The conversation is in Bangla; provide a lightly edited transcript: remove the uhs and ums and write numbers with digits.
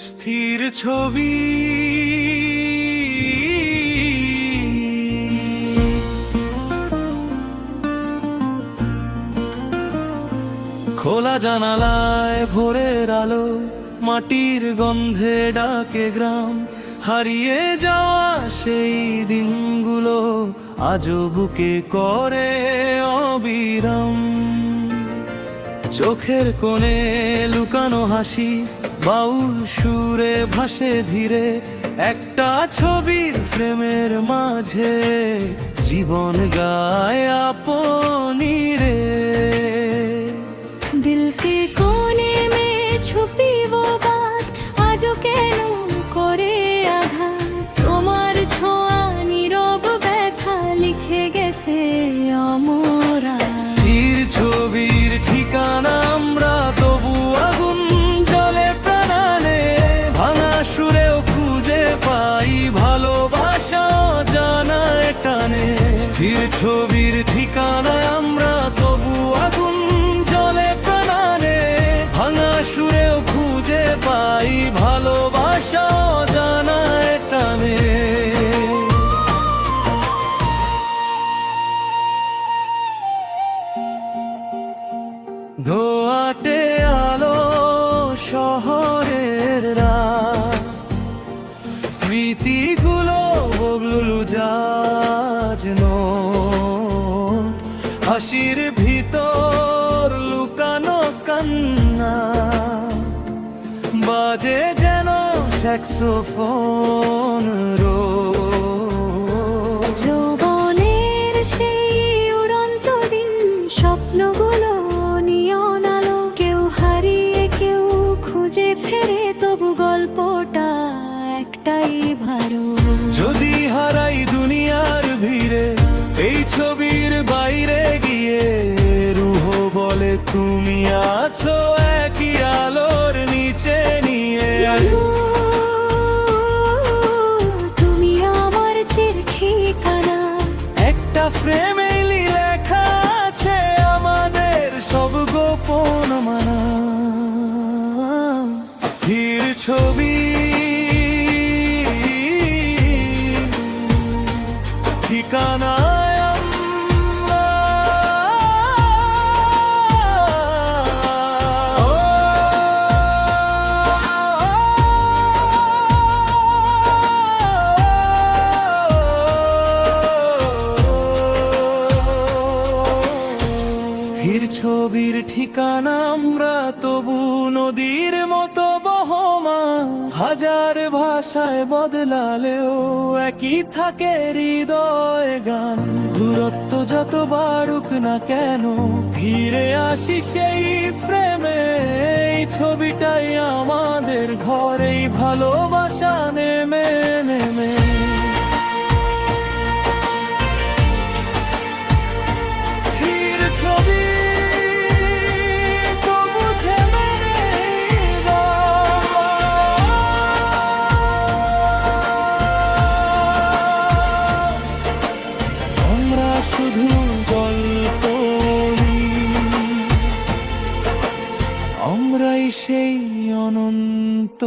স্থির ছবি খোলা জানালায় ভোরের আলো, মাটির গন্ধে ডাকে গ্রাম। হারিয়ে যাওয়া সেই দিনগুলো আজও বুকে করে অবিরাম। চোখের কোণে লুকানো হাসি বাউল সুরে ভাসে ধীরে, একটা ছবির ফ্রেমের মাঝে জীবন গায় আপনি রে। दिल के कोने में छुपी वो बात आजो কেন করে আঘাত, তোমার ছোঁয়া নীরব ব্যথা লিখে গেছে অমরা। স্থির ছবির ঠিকানা আমরা, তবু আগুন জ্বলে প্রাণে। ভাঙা সুরেও খুঁজে পাই ভালোবাসা জানায় টানে। স্থির ছবির ঠিকানা আমরা, তবু আগুন জ্বলে প্রাণে। ভাঙা সুরেও খুঁজে পাই ভালোবাসা জানায় টানে। ধোয়াটে আলো শহরের রাত, স্মৃতিগুলো বগলু যাজনো। হাসির ভিতর লুকানো কান্না, বাজে যেন স্যাক্সোফোন রো। যৌবনের সেই উড়ন্ত দিন, স্বপ্নগুলো নিয়ন আলো। কেউ হারিয়ে কেউ খুঁজে ফেরে, তবু গল্পটা একটাই ভালো। যদি হারাই দুনিয়ার ভিড়ে, এই ছবির বাইরে গিয়ে রুহ বলে তুমি আছো একই আলোর নিচে নিয়ে। তুমি আমার চির ঠিকানা, একটা ফ্রেমে লেখা আছে আমাদের সব গোপন মানা। স্থির ছবি ঠিকানা স্থির ছবির ঠিকানা আমরা, তবু নদীর মতো বহমান। হাজার ভাষায় বদলালেও একই থাকে হৃদয় গান। দূরত্ব যত বাড়ুক না কেন, ফিরে আসি সেই ফ্রেমে। এই ছবিটাই আমাদের ঘরেই ভালোবাসা নেমে নেমে। স্থির ছবি তবু থেমে নেই বাবা। আমরা শুধু গল্প আমরাই সেই অনন্ত।